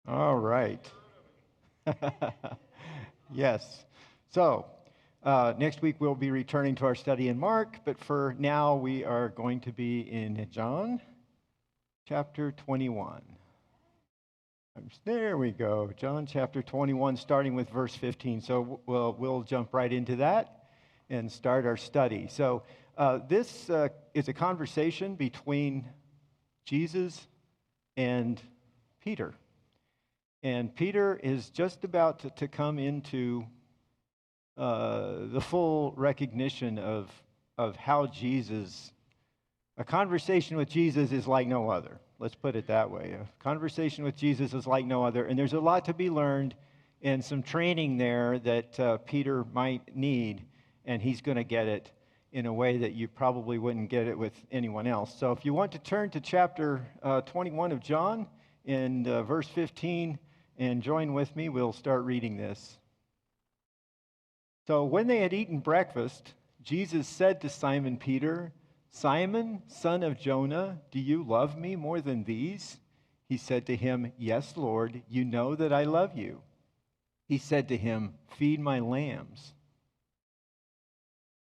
All right. Yes. So, next week we'll be returning to our study in Mark, but for now we are going to be in John chapter 21. There we go. John chapter 21, starting with verse 15. So we'll jump right into that and start our study. So this is a conversation between Jesus and Peter. And Peter is just about to come into the full recognition of how a conversation with Jesus is like no other. Let's put it that way. A conversation with Jesus is like no other. And there's a lot to be learned and some training there that Peter might need. And he's going to get it in a way that you probably wouldn't get it with anyone else. So if you want to turn to chapter 21 of John and verse 15 and join with me, we'll start reading this. So when they had eaten breakfast, Jesus said to Simon Peter, "Simon, son of Jonah, do you love me more than these?" He said to him, "Yes, Lord, you know that I love you." He said to him, "Feed my lambs."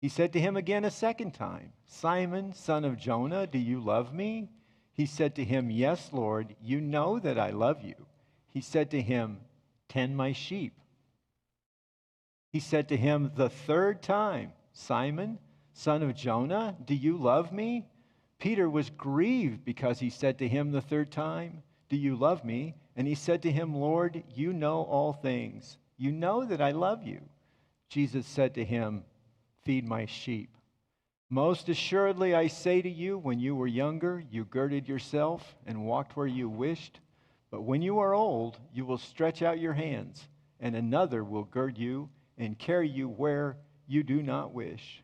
He said to him again a second time, "Simon, son of Jonah, do you love me?" He said to him, "Yes, Lord, you know that I love you." He said to him, "Tend my sheep." He said to him the third time, "Simon, son of Jonah, do you love me?" Peter was grieved because he said to him the third time, "Do you love me?" And he said to him, "Lord, you know all things. You know that I love you." Jesus said to him, "Feed my sheep. Most assuredly I say to you, when you were younger, you girded yourself and walked where you wished. But when you are old, you will stretch out your hands, and another will gird you and carry you where you do not wish."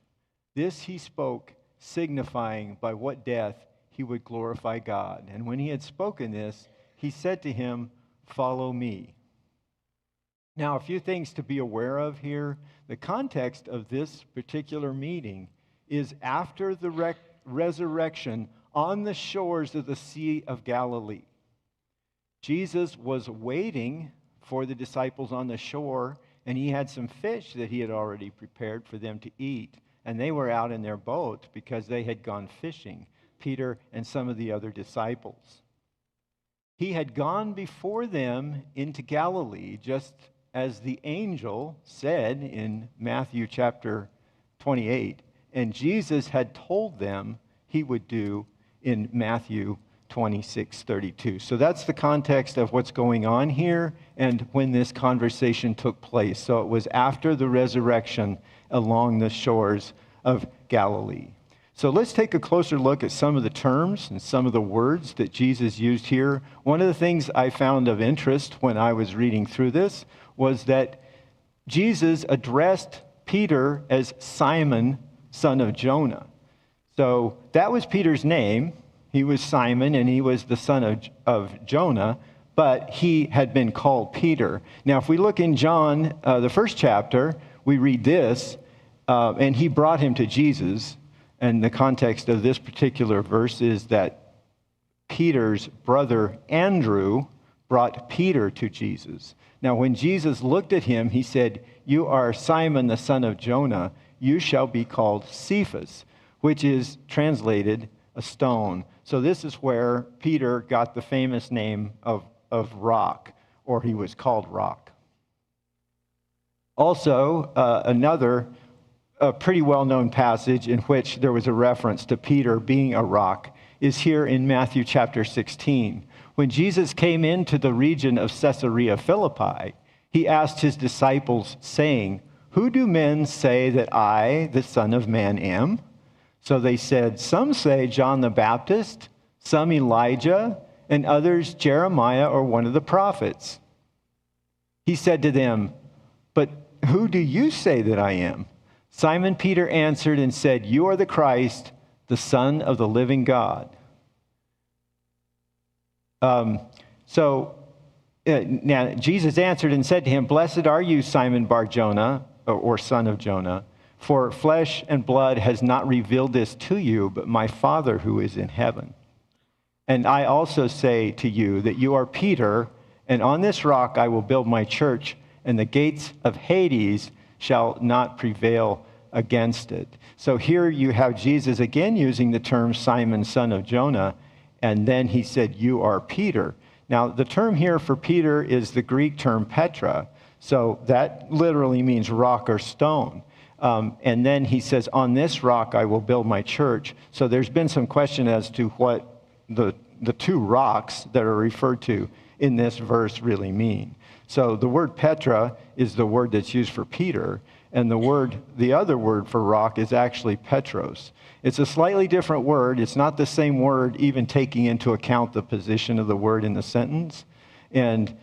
This he spoke, signifying by what death he would glorify God. And when he had spoken this, he said to him, "Follow me." Now, a few things to be aware of here. The context of this particular meeting is after the resurrection on the shores of the Sea of Galilee. Jesus was waiting for the disciples on the shore, and he had some fish that he had already prepared for them to eat. And they were out in their boat because they had gone fishing, Peter and some of the other disciples. He had gone before them into Galilee, just as the angel said in Matthew chapter 28, and Jesus had told them he would do in Matthew 26:32. So that's the context of what's going on here and when this conversation took place. So it was after the resurrection along the shores of Galilee. So let's take a closer look at some of the terms and some of the words that Jesus used here. One of the things I found of interest when I was reading through this was that Jesus addressed Peter as Simon, son of Jonah. So that was Peter's name. He was Simon, and he was the son of Jonah, but he had been called Peter. Now, if we look in John, the first chapter, we read this, and he brought him to Jesus. And the context of this particular verse is that Peter's brother Andrew brought Peter to Jesus. Now, when Jesus looked at him, he said, "You are Simon, the son of Jonah. You shall be called Cephas," which is translated a stone. So this is where Peter got the famous name of rock, or he was called rock. Also, another pretty well-known passage in which there was a reference to Peter being a rock is here in Matthew chapter 16. When Jesus came into the region of Caesarea Philippi, he asked his disciples, saying, "Who do men say that I, the Son of Man, am?" So they said, "Some say John the Baptist, some Elijah, and others Jeremiah or one of the prophets." He said to them, "But who do you say that I am?" Simon Peter answered and said, "You are the Christ, the Son of the living God." Now Jesus answered and said to him, "Blessed are you, Simon Bar-Jonah," or son of Jonah, "for flesh and blood has not revealed this to you, but my Father who is in heaven. And I also say to you that you are Peter, And on this rock I will build my church, and the gates of Hades shall not prevail against it. So here you have Jesus again using the term Simon, son of Jonah, and then he said, you are Peter. Now, the term here for Peter is the Greek term Petra, so that literally means rock or stone. And then he says, on this rock I will build my church. So there's been some question as to what the two rocks that are referred to in this verse really mean. So the word Petra is the word that's used for Peter, and the other word for rock is actually Petros. It's a slightly different word. It's not the same word, even taking into account the position of the word in the sentence. And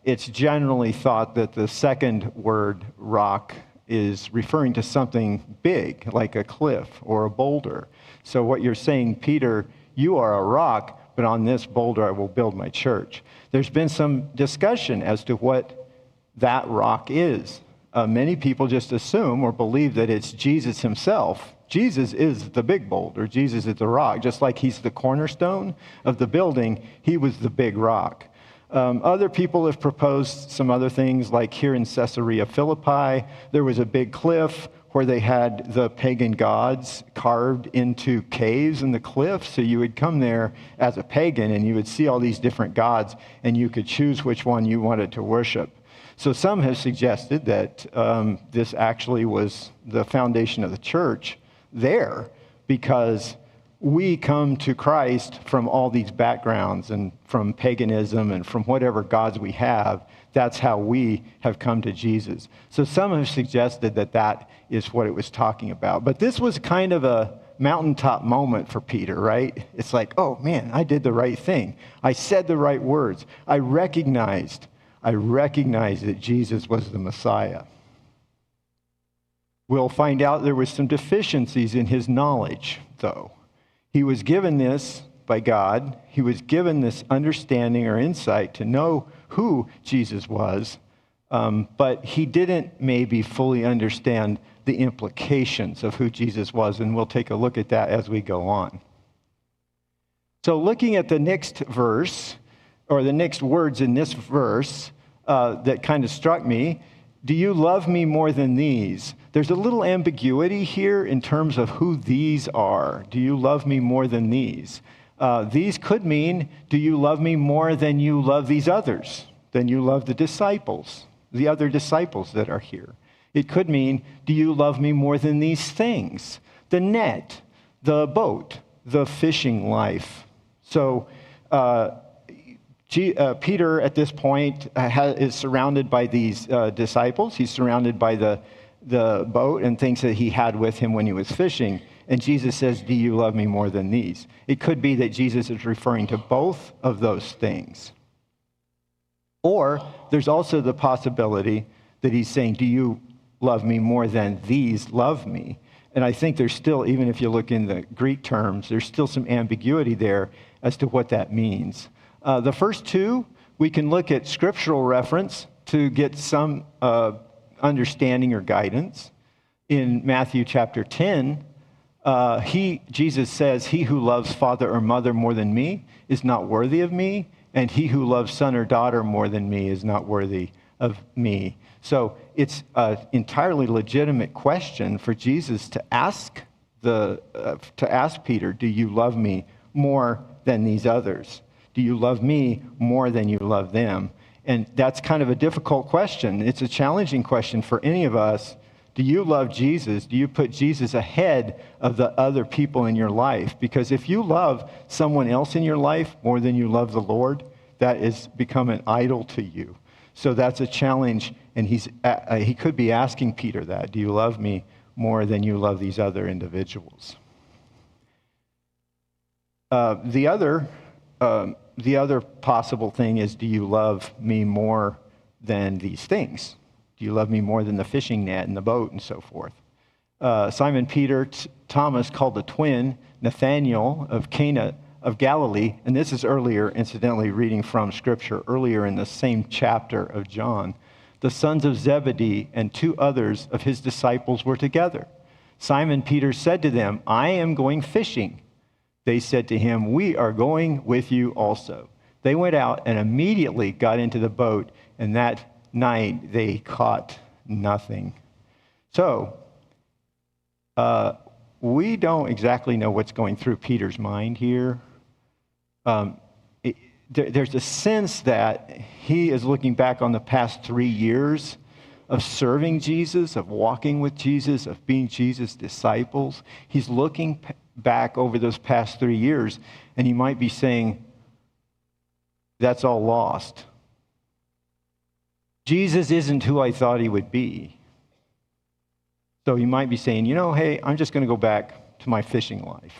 it's generally thought that the second word, rock, is referring to something big, like a cliff or a boulder. So what you're saying, Peter, you are a rock, but on this boulder I will build my church. There's been some discussion as to what that rock is. Many people just assume or believe that it's Jesus himself. Jesus is the big boulder. Jesus is the rock. Just like he's the cornerstone of the building, he was the big rock. Other people have proposed some other things, like here in Caesarea Philippi, there was a big cliff where they had the pagan gods carved into caves in the cliff. So you would come there as a pagan and you would see all these different gods and you could choose which one you wanted to worship. So some have suggested that this actually was the foundation of the church there, because we come to Christ from all these backgrounds and from paganism and from whatever gods we have. That's how we have come to Jesus. So some have suggested that that is what it was talking about. But this was kind of a mountaintop moment for Peter, right? It's like, oh man, I did the right thing. I said the right words. I recognized that Jesus was the Messiah. We'll find out there was some deficiencies in his knowledge, though. He was given this by God. He was given this understanding or insight to know who Jesus was, but he didn't maybe fully understand the implications of who Jesus was, and we'll take a look at that as we go on. So looking at the next verse, or the next words in this verse that kind of struck me, do you love me more than these? There's a little ambiguity here in terms of who these are. Do you love me more than these? These could mean, do you love me more than you love these others, than you love the disciples, the other disciples that are here? It could mean, do you love me more than these things? The net, the boat, the fishing life. So Peter, at this point, is surrounded by these disciples. He's surrounded by the boat and things that he had with him when he was fishing. And Jesus says, do you love me more than these? It could be that Jesus is referring to both of those things. Or there's also the possibility that he's saying, do you love me more than these love me? And I think there's still, even if you look in the Greek terms, there's still some ambiguity there as to what that means. The first two, we can look at scriptural reference to get some understanding or guidance. In Matthew chapter 10, Jesus says, he who loves father or mother more than me is not worthy of me, and he who loves son or daughter more than me is not worthy of me. So it's an entirely legitimate question for Jesus to ask Peter, do you love me more than these others? Do you love me more than you love them? And that's kind of a difficult question. It's a challenging question for any of us. Do you love Jesus? Do you put Jesus ahead of the other people in your life? Because if you love someone else in your life more than you love the Lord, that has become an idol to you. So that's a challenge, and he could be asking Peter that. Do you love me more than you love these other individuals? The other possible thing is, do you love me more than these things? Do you love me more than the fishing net and the boat and so forth? Simon Peter, Thomas called the twin, Nathanael of Cana of Galilee, and this is earlier, incidentally, reading from Scripture, earlier in the same chapter of John. The sons of Zebedee and two others of his disciples were together. Simon Peter said to them, I am going fishing. They said to him, we are going with you also. They went out and immediately got into the boat, and that night they caught nothing. So, we don't exactly know what's going through Peter's mind here. There's a sense that he is looking back on the past 3 years of serving Jesus, of walking with Jesus, of being Jesus' disciples. He's looking back over those past 3 years, and he might be saying, that's all lost. Jesus isn't who I thought he would be. So he might be saying, hey, I'm just going to go back to my fishing life.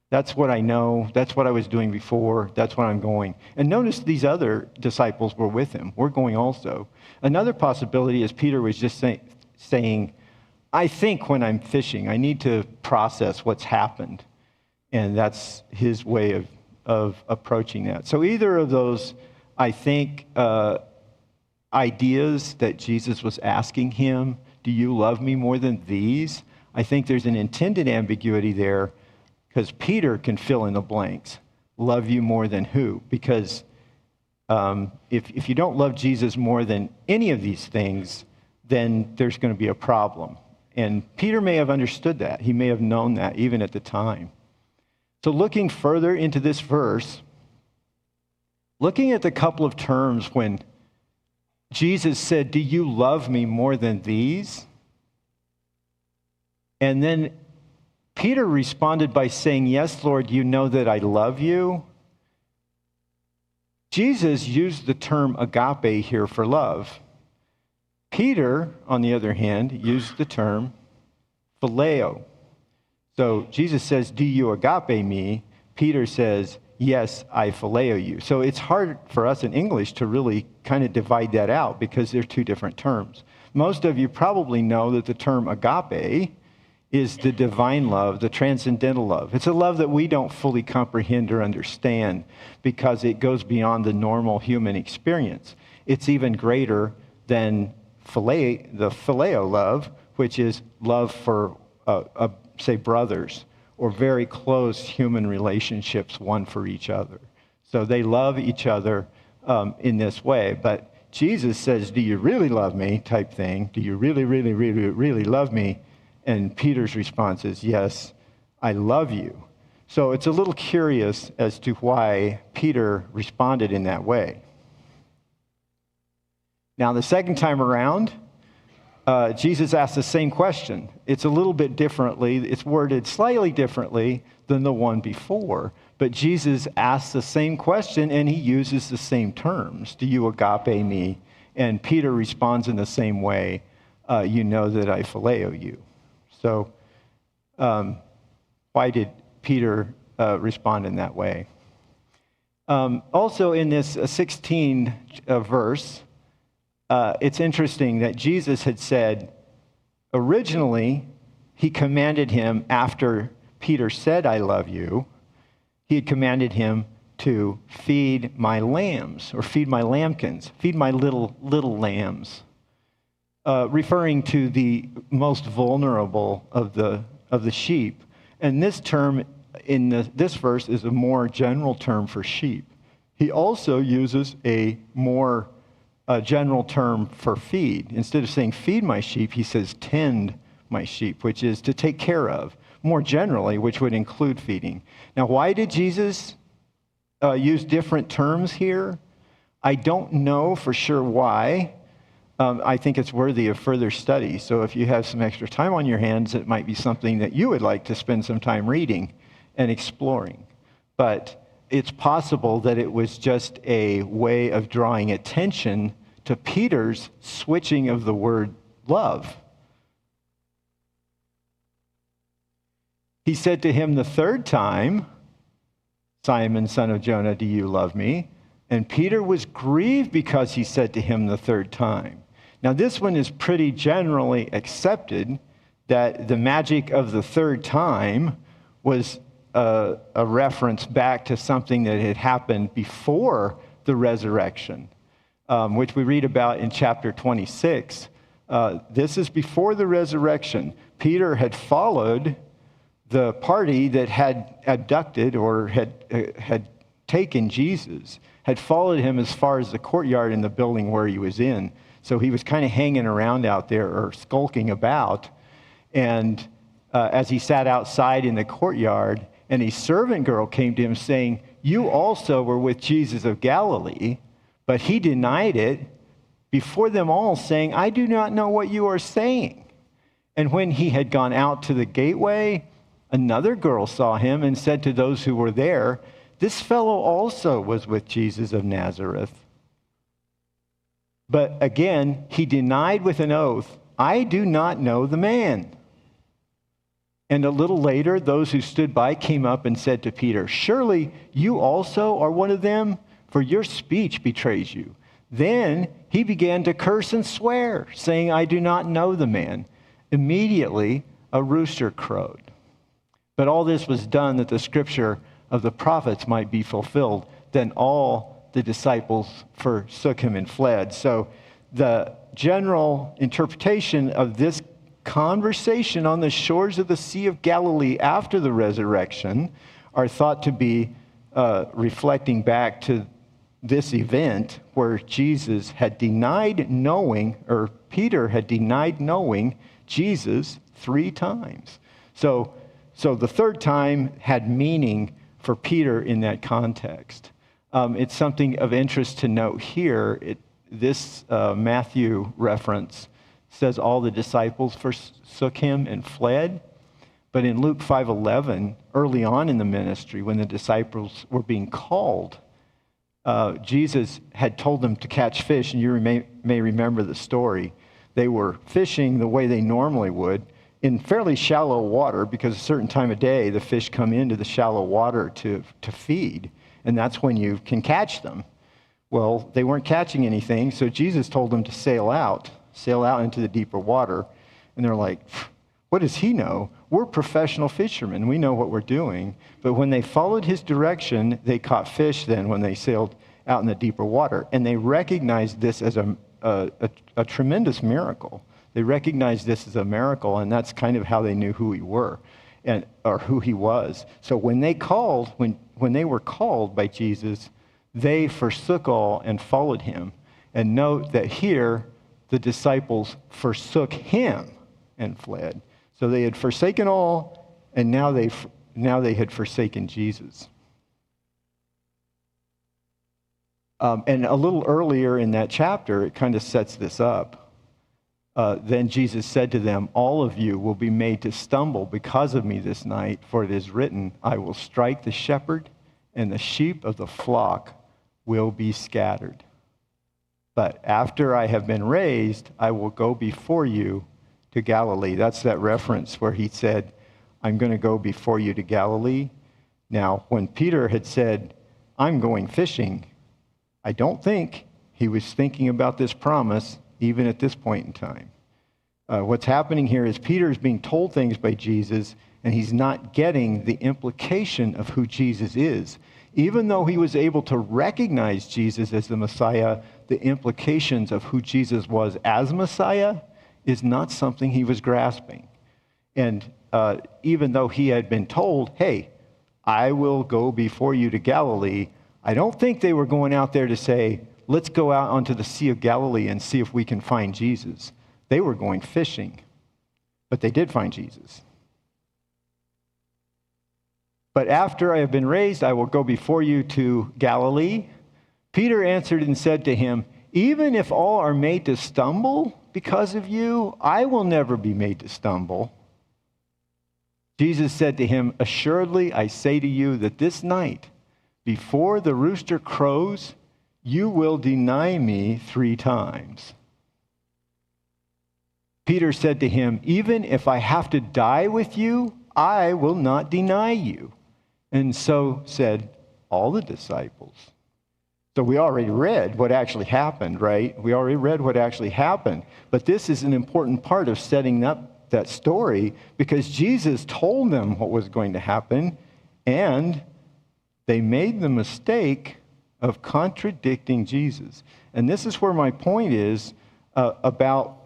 That's what I know. That's what I was doing before. That's what I'm going. And notice these other disciples were with him. We're going also. Another possibility is Peter was just saying, I think when I'm fishing, I need to process what's happened. And that's his way of approaching that. So either of those, I think, ideas that Jesus was asking him, do you love me more than these? I think there's an intended ambiguity there, because Peter can fill in the blanks. Love you more than who? Because if you don't love Jesus more than any of these things, then there's going to be a problem. And Peter may have understood that. He may have known that even at the time. So looking further into this verse, looking at the couple of terms when Jesus said, do you love me more than these? And then Peter responded by saying, yes, Lord, you know that I love you. Jesus used the term agape here for love. Peter, on the other hand, used the term phileo. So Jesus says, do you agape me? Peter says, yes, I phileo you. So it's hard for us in English to really kind of divide that out because they're two different terms. Most of you probably know that the term agape is the divine love, the transcendental love. It's a love that we don't fully comprehend or understand because it goes beyond the normal human experience. It's even greater than the phileo love, which is love for, say, brothers or very close human relationships, one for each other. So they love each other in this way. But Jesus says, do you really love me, type thing. Do you really, really, really, really love me? And Peter's response is, yes, I love you. So it's a little curious as to why Peter responded in that way. Now, the second time around, Jesus asked the same question. It's a little bit differently. It's worded slightly differently than the one before. But Jesus asks the same question, and he uses the same terms. Do you agape me? And Peter responds in the same way. You know that I phileo you. So why did Peter respond in that way? Also in this 16 verse, it's interesting that Jesus had said, originally, he commanded him after Peter said, I love you, he had commanded him to feed my lambs or feed my lambkins, feed my little lambs. Referring to the most vulnerable of the sheep. And this term in this verse is a more general term for sheep. He also uses a more general term for feed. Instead of saying feed my sheep, he says tend my sheep, which is to take care of, more generally, which would include feeding. Now, why did Jesus use different terms here? I don't know for sure why. I think it's worthy of further study. So if you have some extra time on your hands, it might be something that you would like to spend some time reading and exploring. But it's possible that it was just a way of drawing attention to Peter's switching of the word love. He said to him the third time, Simon, son of Jonah, do you love me? And Peter was grieved because he said to him the third time. Now, this one is pretty generally accepted, that the magic of the third time was a reference back to something that had happened before the resurrection, which we read about in chapter 26. This is before the resurrection. Peter had followed the party that had abducted or had taken Jesus, had followed him as far as the courtyard in the building where he was in. So he was kind of hanging around out there or skulking about. And as he sat outside in the courtyard, and a servant girl came to him saying, "You also were with Jesus of Galilee." But he denied it before them all, saying, "I do not know what you are saying." And when he had gone out to the gateway, another girl saw him and said to those who were there, "This fellow also was with Jesus of Nazareth." But again, he denied with an oath, "I do not know the man." And a little later, those who stood by came up and said to Peter, "Surely you also are one of them, for your speech betrays you." Then he began to curse and swear, saying, "I do not know the man." Immediately, a rooster crowed. But all this was done that the scripture of the prophets might be fulfilled. Then all the disciples forsook him and fled. So the general interpretation of this conversation on the shores of the Sea of Galilee after the resurrection are thought to be reflecting back to this event where Jesus had denied knowing, or Peter had denied knowing Jesus 3 times. So the third time had meaning for Peter in that context. It's something of interest to note here. This Matthew reference says all the disciples forsook him and fled. But in Luke 5:11, early on in the ministry, when the disciples were being called, Jesus had told them to catch fish, and you may remember the story. They were fishing the way they normally would in fairly shallow water, because a certain time of day, the fish come into the shallow water to feed, and that's when you can catch them. Well, they weren't catching anything, so Jesus told them to sail out into the deeper water. And they're like, "What does he know? We're professional fishermen. We know what we're doing." But when they followed his direction, they caught fish then when they sailed out in the deeper water. And they recognized this as a tremendous miracle. They recognized this as a miracle, and that's kind of how they knew who who he was. So when they were called by Jesus, they forsook all and followed him. And note that here, the disciples forsook him and fled. So they had forsaken all, and now they had forsaken Jesus. And a little earlier in that chapter, it kind of sets this up. Then Jesus said to them, "All of you will be made to stumble because of me this night, for it is written, I will strike the shepherd, and the sheep of the flock will be scattered. But after I have been raised, I will go before you to Galilee." That's that reference where he said, "I'm going to go before you to Galilee." Now, when Peter had said, "I'm going fishing," I don't think he was thinking about this promise even at this point in time. What's happening here is Peter is being told things by Jesus, and he's not getting the implication of who Jesus is. Even though he was able to recognize Jesus as the Messiah, the implications of who Jesus was as Messiah is not something he was grasping. And even though he had been told, "Hey, I will go before you to Galilee," I don't think they were going out there to say, "Let's go out onto the Sea of Galilee and see if we can find Jesus." They were going fishing, but they did find Jesus. "But after I have been raised, I will go before you to Galilee." Peter answered and said to him, "Even if all are made to stumble because of you, I will never be made to stumble." Jesus said to him, "Assuredly, I say to you that this night, before the rooster crows, you will deny me 3 times. Peter said to him, "Even if I have to die with you, I will not deny you." And so said all the disciples. So we already read what actually happened, right? We already read what actually happened. But this is an important part of setting up that story, because Jesus told them what was going to happen, and they made the mistake of contradicting Jesus. And this is where my point is about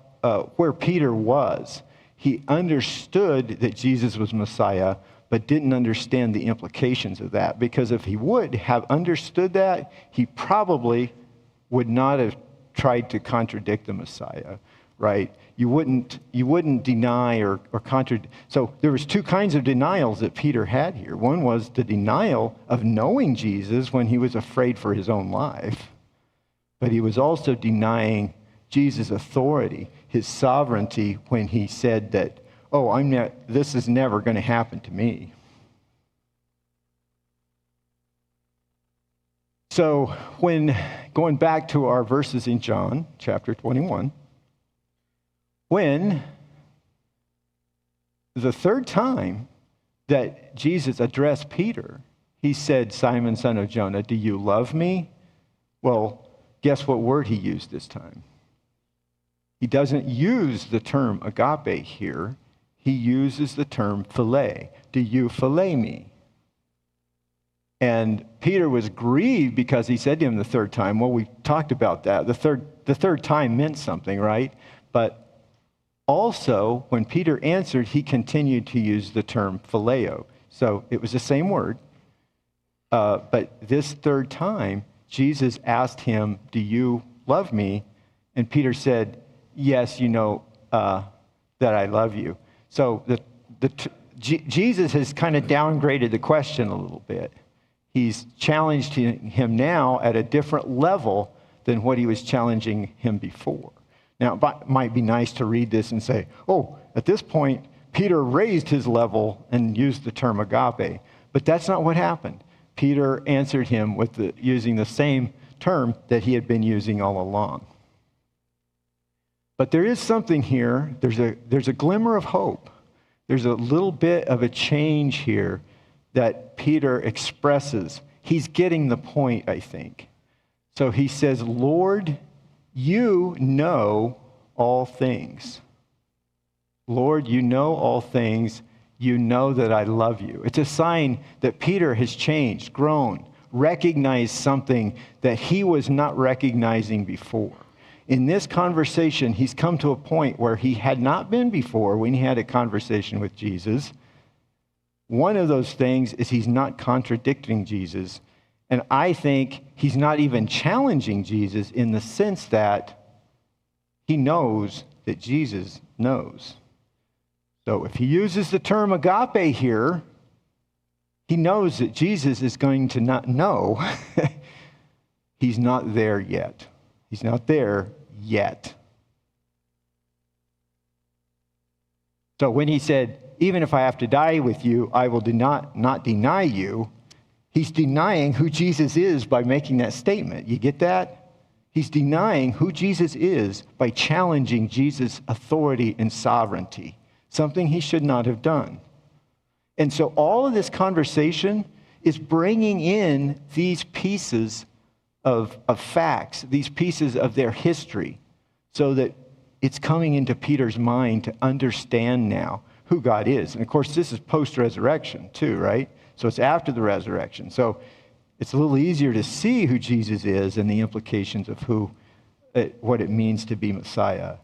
where Peter was. He understood that Jesus was Messiah, but didn't understand the implications of that. Because if he would have understood that, he probably would not have tried to contradict the Messiah, right? You wouldn't deny or contradict. So there was two kinds of denials that Peter had here. One was the denial of knowing Jesus when he was afraid for his own life, but he was also denying Jesus' authority, his sovereignty, when he said that, oh, this is never going to happen to me. So when going back to our verses in John chapter 21, when the third time that Jesus addressed Peter, he said, Simon, son of Jonah, do you love me? Well, guess what word he used this time? He doesn't use the term agape here. He uses the term philia. Do you philia me? And Peter was grieved because he said to him the third time. Well, we talked about that. The third time meant something, right? But also, when Peter answered, he continued to use the term phileo. So it was the same word. But this third time, Jesus asked him, do you love me? And Peter said, yes, you know that I love you. So Jesus has kind of downgraded the question a little bit. He's challenged him now at a different level than what he was challenging him before. Now, it might be nice to read this and say, oh, at this point, Peter raised his level and used the term agape. But that's not what happened. Peter answered him with using the same term that he had been using all along. But there is something here. There's a glimmer of hope. There's a little bit of a change here that Peter expresses. He's getting the point, I think. So he says, Lord, you know all things. Lord, you know all things. You know that I love you. It's a sign that Peter has changed, grown, recognized something that he was not recognizing before. In this conversation, he's come to a point where he had not been before when he had a conversation with Jesus. One of those things is he's not contradicting Jesus. And I think he's not even challenging Jesus in the sense that he knows that Jesus knows. So if he uses the term agape here, he knows that Jesus is going to not know. He's not there yet. He's not there yet. So when he said, even if I have to die with you, I will not deny you, he's denying who Jesus is by making that statement. You get that? He's denying who Jesus is by challenging Jesus' authority and sovereignty, something he should not have done. And so all of this conversation is bringing in these pieces of facts, these pieces of their history, so that it's coming into Peter's mind to understand now who God is. And of course, this is post-resurrection too, right? So it's after the resurrection. So it's a little easier to see who Jesus is and the implications of what it means to be Messiah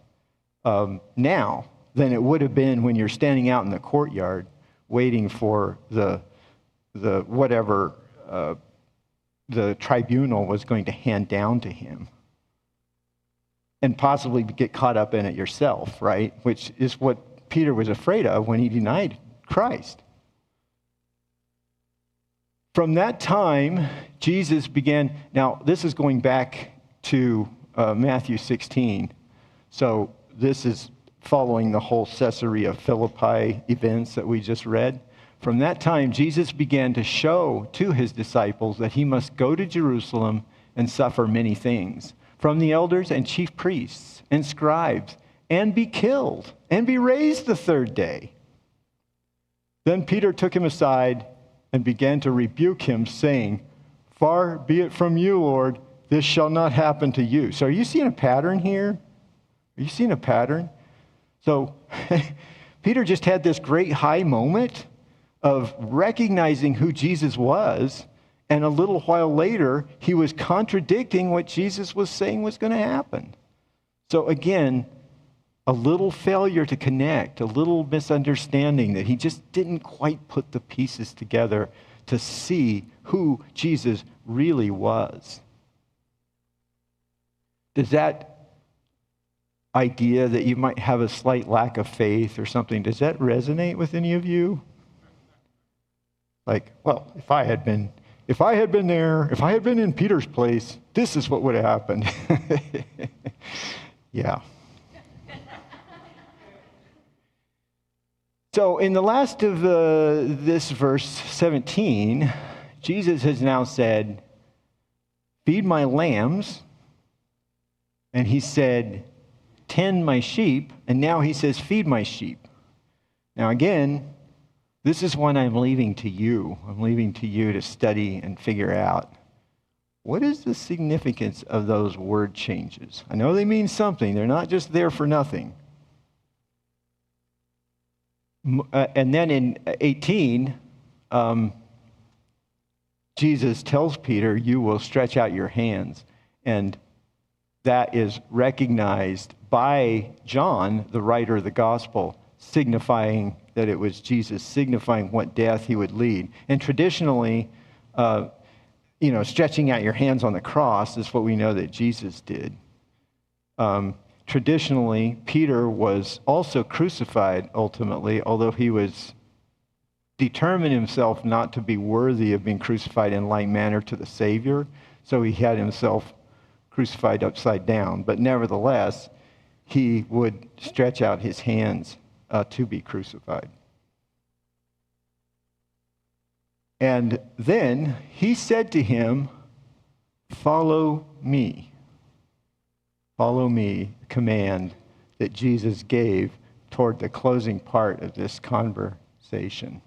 now than it would have been when you're standing out in the courtyard waiting for the whatever the tribunal was going to hand down to him, and possibly get caught up in it yourself, right? Which is what Peter was afraid of when he denied Christ. From that time, Jesus began, now this is going back to Matthew 16. So this is following the whole Caesarea Philippi events that we just read. From that time, Jesus began to show to his disciples that he must go to Jerusalem and suffer many things from the elders and chief priests and scribes, and be killed and be raised the third day. Then Peter took him aside and began to rebuke him, saying, far be it from you, Lord, this shall not happen to you. So are you seeing a pattern here? Are you seeing a pattern? So Peter just had this great high moment of recognizing who Jesus was, and a little while later, he was contradicting what Jesus was saying was going to happen. So again, a little failure to connect, a little misunderstanding that he just didn't quite put the pieces together to see who Jesus really was. Does that idea that you might have a slight lack of faith or something, does that resonate with any of you? Like, well, if I had been there, if I had been in Peter's place, this is what would have happened. Yeah. So in the last of this verse 17, Jesus has now said, feed my lambs. And he said, tend my sheep. And now he says, feed my sheep. Now again, this is one I'm leaving to you. I'm leaving to you to study and figure out. What is the significance of those word changes? I know they mean something. They're not just there for nothing. And then in 18, Jesus tells Peter, you will stretch out your hands. And that is recognized by John, the writer of the gospel, signifying that it was Jesus, signifying what death he would lead. And traditionally, stretching out your hands on the cross is what we know that Jesus did. Traditionally, Peter was also crucified ultimately, although he was determined himself not to be worthy of being crucified in like manner to the Savior. So he had himself crucified upside down. But nevertheless, he would stretch out his hands to be crucified. And then he said to him, follow me. Follow me, command that Jesus gave toward the closing part of this conversation.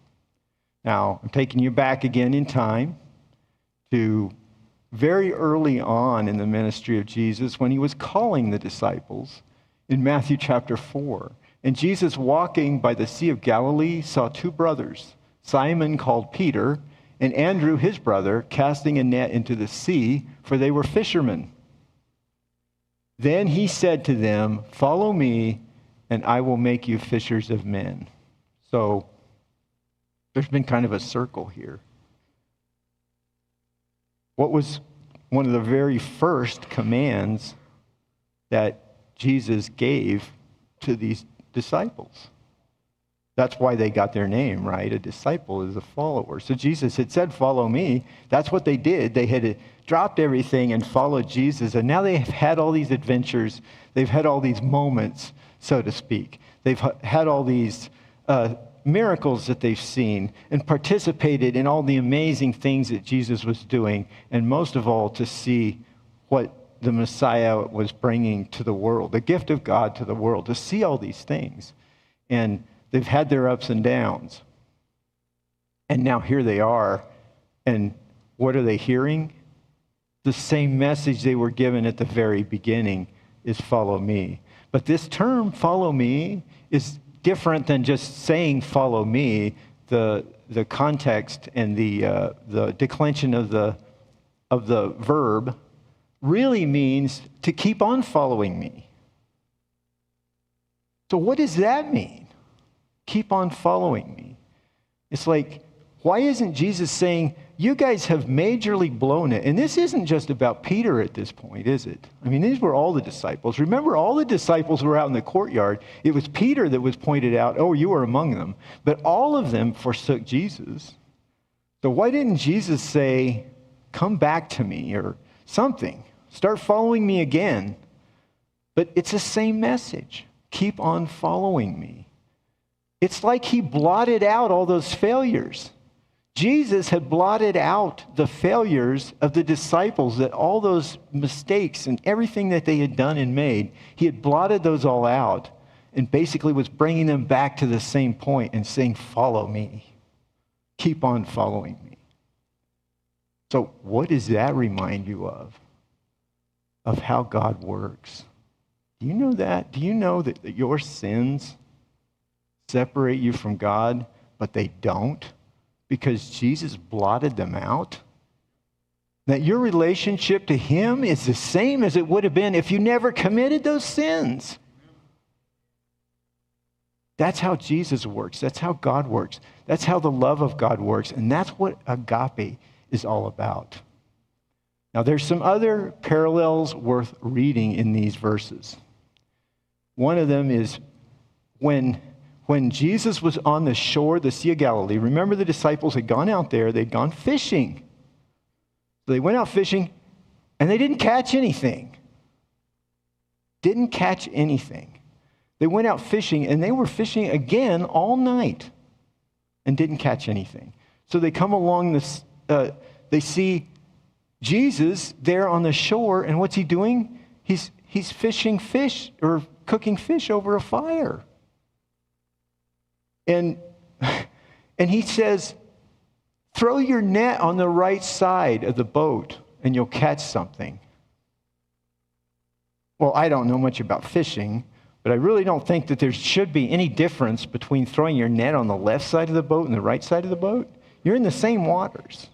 Now, I'm taking you back again in time to very early on in the ministry of Jesus when he was calling the disciples in Matthew chapter 4. And Jesus, walking by the Sea of Galilee, saw two brothers, Simon called Peter, and Andrew his brother, casting a net into the sea, for they were fishermen. Then he said to them, follow me, and I will make you fishers of men. So there's been kind of a circle here. What was one of the very first commands that Jesus gave to these disciples? That's why they got their name, right? A disciple is a follower. So Jesus had said, follow me. That's what they did. They had dropped everything and followed Jesus. And now they've had all these adventures. They've had all these moments, so to speak. They've had all these miracles that they've seen and participated in all the amazing things that Jesus was doing. And most of all, to see what the Messiah was bringing to the world, the gift of God to the world, to see all these things. And they've had their ups and downs. And now here they are. And what are they hearing? The same message they were given at the very beginning is follow me. But this term, follow me, is different than just saying follow me. The context and the declension of the verb really means to keep on following me. So what does that mean? Keep on following me. It's like, why isn't Jesus saying, you guys have majorly blown it? And this isn't just about Peter at this point, is it? I mean, these were all the disciples. Remember, all the disciples were out in the courtyard. It was Peter that was pointed out, oh, you were among them. But all of them forsook Jesus. So why didn't Jesus say, come back to me or something? Start following me again. But it's the same message. Keep on following me. It's like he blotted out all those failures. Jesus had blotted out the failures of the disciples, that all those mistakes and everything that they had done and made, he had blotted those all out and basically was bringing them back to the same point and saying, follow me. Keep on following me. So what does that remind you of? Of how God works. Do you know that? Do you know that your sins separate you from God, but they don't? Because Jesus blotted them out? That your relationship to him is the same as it would have been if you never committed those sins. That's how Jesus works. That's how God works. That's how the love of God works. And that's what agape is all about. Now, there's some other parallels worth reading in these verses. One of them is when Jesus was on the shore of the Sea of Galilee. Remember, the disciples had gone out there. They'd gone fishing. So they went out fishing, and they didn't catch anything. Didn't catch anything. They went out fishing, and they were fishing again all night and didn't catch anything. So they come along this, they see Jesus there on the shore, and what's he doing? He's fishing fish or cooking fish over a fire. And he says, throw your net on the right side of the boat and you'll catch something. Well, I don't know much about fishing, but I really don't think that there should be any difference between throwing your net on the left side of the boat and the right side of the boat. You're in the same waters.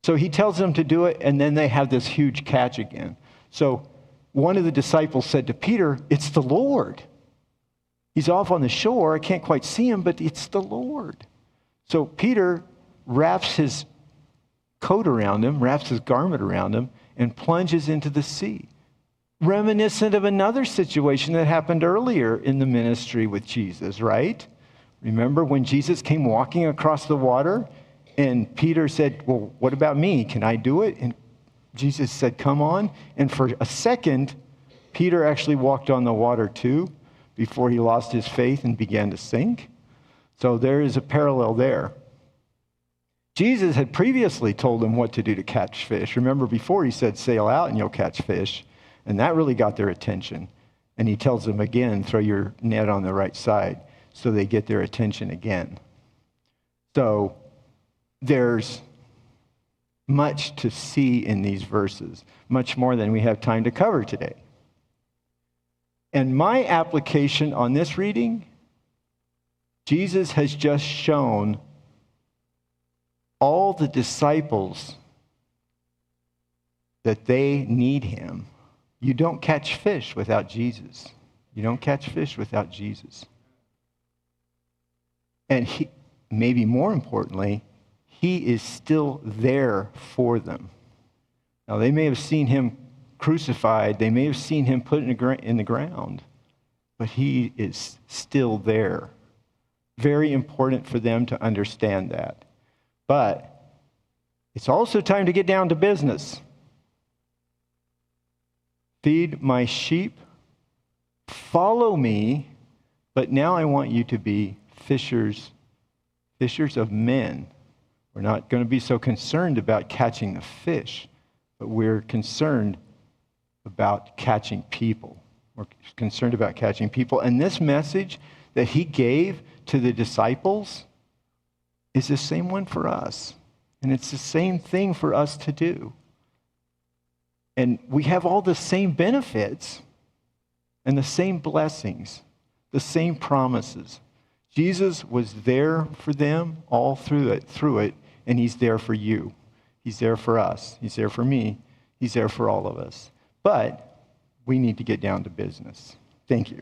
So he tells them to do it, and then they have this huge catch again. So one of the disciples said to Peter, it's the Lord. He's off on the shore. I can't quite see him, but it's the Lord. So Peter wraps his coat around him, wraps his garment around him, and plunges into the sea. Reminiscent of another situation that happened earlier in the ministry with Jesus, right? Remember when Jesus came walking across the water, and Peter said, well, what about me? Can I do it? And Jesus said, come on. And for a second, Peter actually walked on the water too, before he lost his faith and began to sink. So there is a parallel there. Jesus had previously told them what to do to catch fish. Remember before he said, sail out and you'll catch fish. And that really got their attention. And he tells them again, throw your net on the right side. So they get their attention again. So there's much to see in these verses, much more than we have time to cover today. And my application on this reading, Jesus has just shown all the disciples that they need him. You don't catch fish without Jesus. You don't catch fish without Jesus. And he, maybe more importantly, he is still there for them. Now, they may have seen him crucified. They may have seen him put in the ground. But he is still there. Very important for them to understand that. But it's also time to get down to business. Feed my sheep. Follow me. But now I want you to be fishers of men. We're not going to be so concerned about catching the fish, but we're concerned about catching people. We're concerned about catching people. And this message that he gave to the disciples is the same one for us. And it's the same thing for us to do. And we have all the same benefits and the same blessings, the same promises. Jesus was there for them all through it, and he's there for you. He's there for us. He's there for me. He's there for all of us. But we need to get down to business. Thank you.